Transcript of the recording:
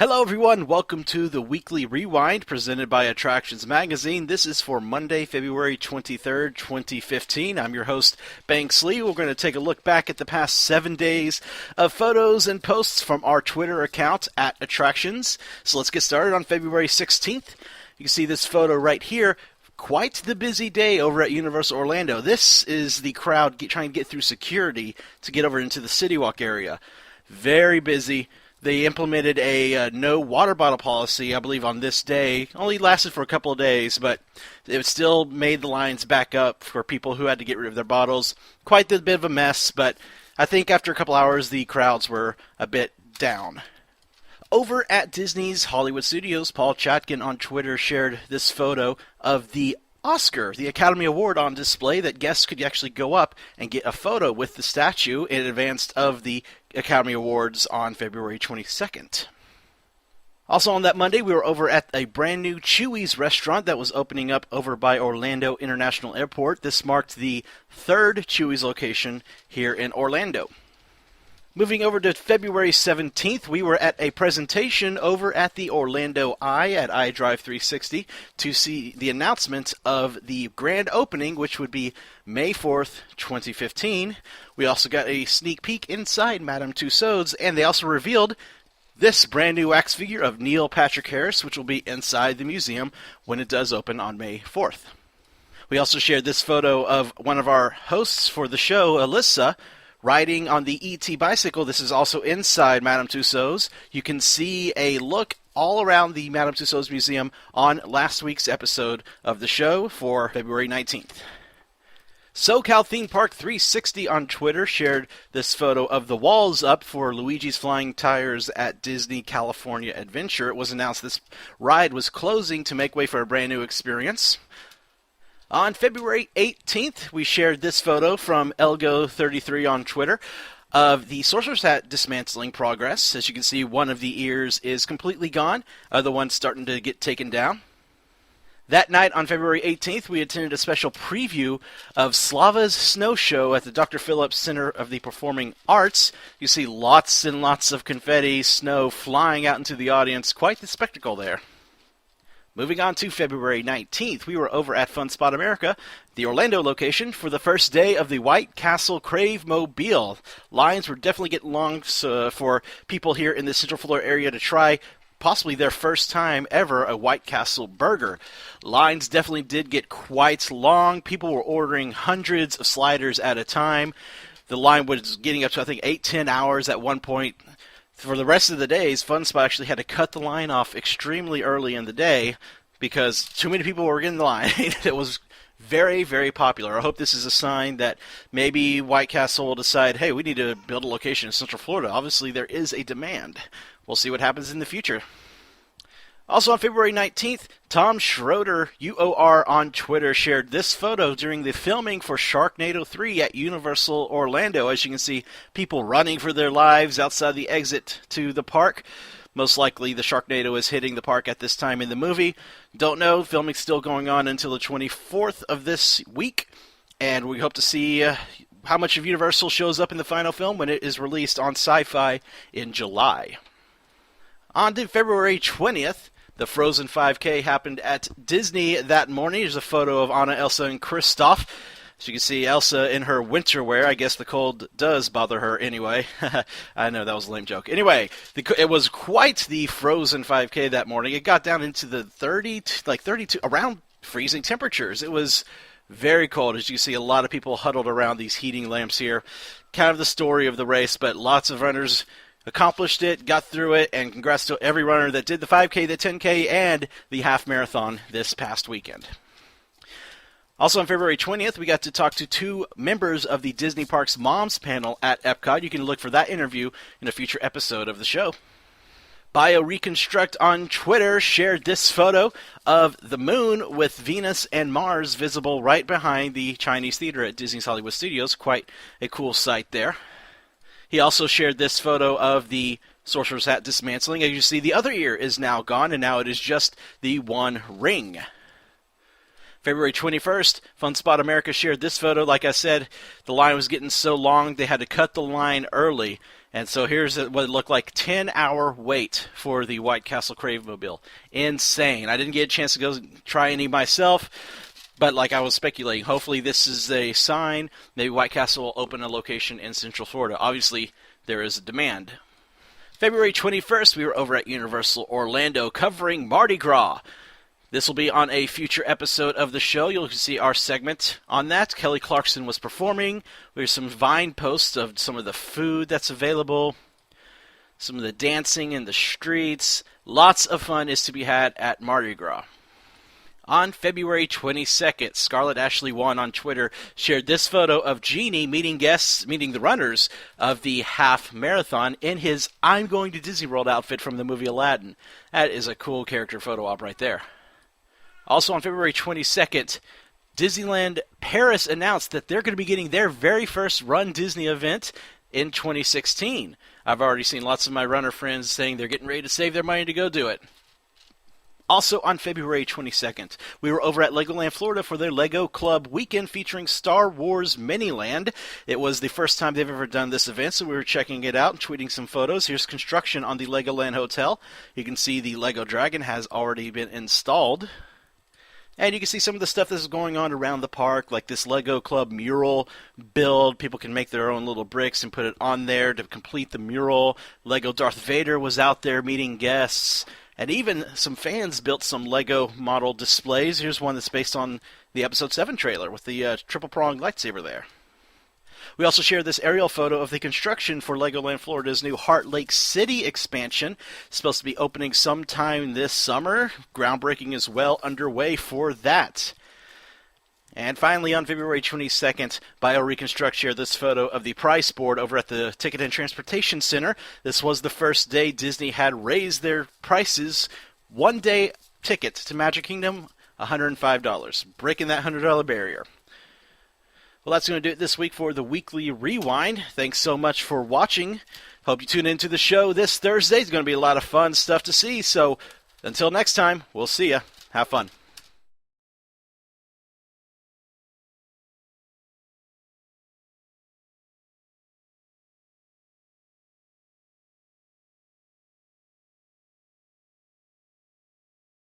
Hello everyone, welcome to the Weekly Rewind presented by Attractions Magazine. This is for Monday, February 23rd, 2015. I'm your host, Banks Lee. We're going to take a look back at the past 7 days of photos and posts from our Twitter account at Attractions. So let's get started on February 16th. You can see this photo right here. Quite the busy day over at Universal Orlando. This is the crowd trying to get through security to get over into the City Walk area. Very busy. They implemented a no water bottle policy, I believe, on this day. Only lasted for a couple of days, but it still made the lines back up for people who had to get rid of their bottles. Quite a bit of a mess, but I think after a couple hours, the crowds were a bit down. Over at Disney's Hollywood Studios, Paul Chatkin on Twitter shared this photo of the Oscar, the Academy Award, on display that guests could actually go up and get a photo with the statue in advance of the Academy Awards on February 22nd. Also on that Monday, we were over at a brand new Chuy's restaurant that was opening up over by Orlando International Airport. This marked the third Chuy's location here in Orlando. Moving over to February 17th, we were at a presentation over at the Orlando Eye at iDrive 360 to see the announcement of the grand opening, which would be May 4th, 2015. We also got a sneak peek inside Madame Tussauds, and they also revealed this brand new wax figure of Neil Patrick Harris, which will be inside the museum when it does open on May 4th. We also shared this photo of one of our hosts for the show, Alyssa, riding on the ET bicycle. This is also inside Madame Tussauds. You can see a look all around the Madame Tussauds Museum on last week's episode of the show for February 19th. SoCal Theme Park 360 on Twitter shared this photo of the walls up for Luigi's Flying Tires at Disney California Adventure. It was announced this ride was closing to make way for a brand new experience. On February 18th, we shared this photo from Elgo33 on Twitter of the Sorcerer's Hat dismantling progress. As you can see, one of the ears is completely gone, other one's starting to get taken down. That night on February 18th, we attended a special preview of Slava's Snow Show at the Dr. Phillips Center of the Performing Arts. You see lots and lots of confetti, snow flying out into the audience. Quite the spectacle there. Moving on to February 19th, we were over at Fun Spot America, the Orlando location, for the first day of the White Castle Crave Mobile. Lines were definitely getting long for people here in the Central Florida area to try possibly their first time ever a White Castle burger. Lines definitely did get quite long. People were ordering hundreds of sliders at a time. The line was getting up to, I think, 8-10 hours at one point. For the rest of the days, Fun Spot actually had to cut the line off extremely early in the day because too many people were in the line. It was very, very popular. I hope this is a sign that maybe White Castle will decide, hey, we need to build a location in Central Florida. Obviously, there is a demand. We'll see what happens in the future. Also on February 19th, Tom Schroeder, UOR on Twitter, shared this photo during the filming for Sharknado 3 at Universal Orlando. As you can see, people running for their lives outside the exit to the park. Most likely the Sharknado is hitting the park at this time in the movie. Don't know, filming's still going on until the 24th of this week, and we hope to see how much of Universal shows up in the final film when it is released on Sci-Fi in July. On to February 20th, the Frozen 5K happened at Disney that morning. There's a photo of Anna, Elsa, and Kristoff. As you can see, Elsa in her winter wear. I guess the cold does bother her anyway. I know, that was a lame joke. Anyway, it was quite the Frozen 5K that morning. It got down into the 32, around freezing temperatures. It was very cold. As you see, a lot of people huddled around these heating lamps here. Kind of the story of the race, but lots of runners accomplished it, got through it, and congrats to every runner that did the 5K, the 10K, and the half marathon this past weekend. Also on February 20th, we got to talk to two members of the Disney Parks Moms panel at Epcot. You can look for that interview in a future episode of the show. BioReconstruct on Twitter shared this photo of the moon with Venus and Mars visible right behind the Chinese Theater at Disney's Hollywood Studios. Quite a cool sight there. He also shared this photo of the Sorcerer's Hat dismantling. As you see, the other ear is now gone, and now it is just the one ring. February 21st, Fun Spot America shared this photo. Like I said, the line was getting so long, they had to cut the line early. And so here's what it looked like, 10-hour wait for the White Castle Cravemobile. Insane. I didn't get a chance to go try any myself, but like I was speculating, hopefully this is a sign. Maybe White Castle will open a location in Central Florida. Obviously, there is a demand. February 21st, we were over at Universal Orlando covering Mardi Gras. This will be on a future episode of the show. You'll see our segment on that. Kelly Clarkson was performing. There's some Vine posts of some of the food that's available, some of the dancing in the streets. Lots of fun is to be had at Mardi Gras. On February 22nd, Scarlett Ashley 1 on Twitter shared this photo of Genie meeting the runners of the half marathon in his I'm Going to Disney World outfit from the movie Aladdin. That is a cool character photo op right there. Also on February 22nd, Disneyland Paris announced that they're going to be getting their very first Run Disney event in 2016. I've already seen lots of my runner friends saying they're getting ready to save their money to go do it. Also on February 22nd, we were over at Legoland, Florida for their Lego Club weekend featuring Star Wars Miniland. It was the first time they've ever done this event, so we were checking it out and tweeting some photos. Here's construction on the Legoland Hotel. You can see the Lego Dragon has already been installed. And you can see some of the stuff that's going on around the park, like this Lego Club mural build. People can make their own little bricks and put it on there to complete the mural. Lego Darth Vader was out there meeting guests. And even some fans built some Lego model displays. Here's one that's based on the Episode 7 trailer with the triple-pronged lightsaber there. We also shared this aerial photo of the construction for Legoland Florida's new Heart Lake City expansion. It's supposed to be opening sometime this summer. Groundbreaking is well underway for that. And finally, on February 22nd, BioReconstruct shared this photo of the price board over at the Ticket and Transportation Center. This was the first day Disney had raised their prices. One-day ticket to Magic Kingdom, $105, breaking that $100 barrier. Well, that's going to do it this week for the Weekly Rewind. Thanks so much for watching. Hope you tune into the show this Thursday. It's going to be a lot of fun stuff to see. So until next time, we'll see ya. Have fun.